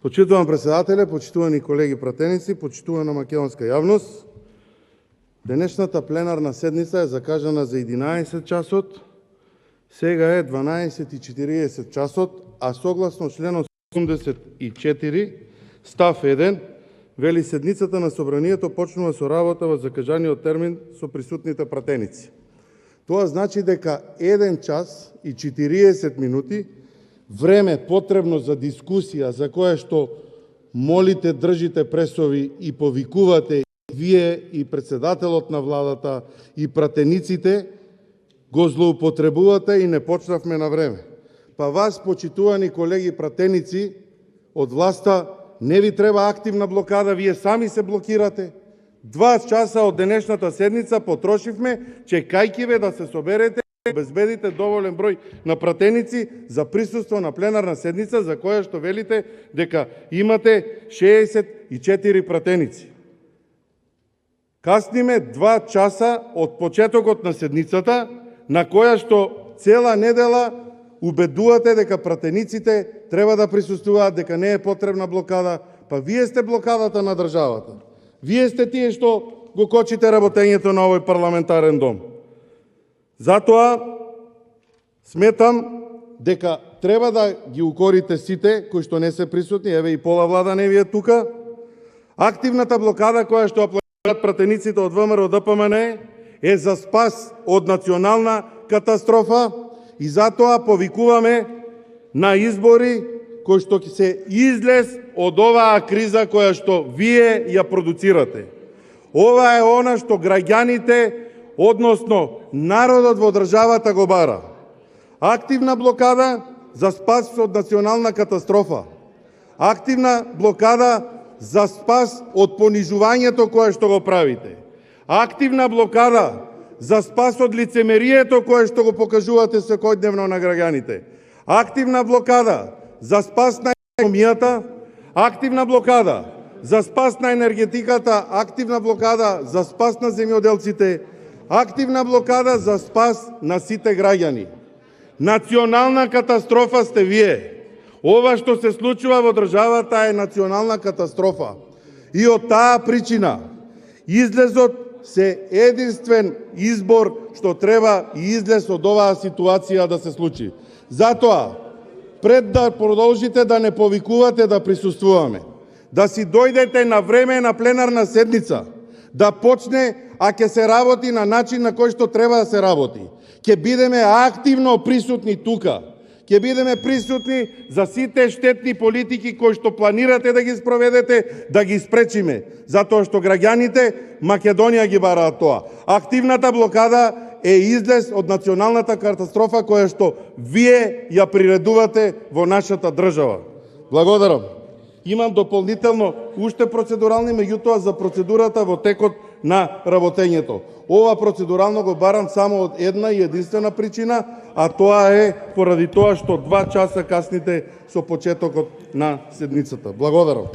Почитуван председателе, почитувани колеги пратеници, почитувана македонска јавност, денешната пленарна седница е закажана за 11 часот, сега е 12:40 часот, а согласно членот 84, став 1, вели седницата на Собранието почнува со работа во закажаниот термин со присутните пратеници. Тоа значи дека 1 час и 40 минути време потребно за дискусија, за кое што молите, држите пресови и повикувате вие и председателот на владата и пратениците, го злоупотребувате и не почнавме на време. Па вас, почитувани колеги пратеници од власта, не ви треба активна блокада, вие сами се блокирате. 2 часа од денешната седница потрошивме, чекајќи ве да се соберете и обезбедите доволен број на пратеници за присуство на пленарна седница, за која што велите дека имате 64 пратеници. Касниме 2 часа од почетокот на седницата, на која што цела недела убедувате дека пратениците треба да присуствуваат, дека не е потребна блокада, па вие сте блокадата на државата. Вие сте тие што го кочите работењето на овој парламентарен дом. Затоа сметам дека треба да ги укорите сите кои што не се присутни, еве и пола влада не ви е тука. Активната блокада која што аплодираат пратениците од ВМРО ДПМН е за спас од национална катастрофа и затоа повикуваме на избори кои што ќе се излез од оваа криза која што вие ја продуцирате. Ова е она што граѓаните, односно народот во државата го бара. Активна блокада за спас од национална катастрофа. Активна блокада за спас од понижувањето кое што го правите. Активна блокада за спас од лицемерието кое што го покажувате секојдневно на граѓаните. Активна блокада за спас на економијата, активна блокада за спас на енергетиката, активна блокада за спас на земјоделците, активна блокада за спас на сите граѓани. Национална катастрофа сте вие. Ова што се случува во државата е национална катастрофа. И од таа причина излезот се единствен избор што треба и излез од оваа ситуација да се случи. Затоа, пред да продолжите да не повикувате да присуствуваме, да си дојдете на време на пленарна седница, да почне, а ќе се работи на начин на кој што треба да се работи. Ќе бидеме активно присутни тука. Ќе бидеме присутни за сите штетни политики кои што планирате да ги спроведете, да ги спречиме. Затоа што граѓаните Македонија ги бараат тоа. Активната блокада е излез од националната катастрофа која што вие ја приредувате во нашата држава. Благодарам. Имам дополнително уште процедурални, меѓутоа за процедурата во текот на работењето. Ова процедурално го барам само од една и единствена причина, а тоа е поради тоа што 2 часа касните со почетокот на седницата. Благодарам.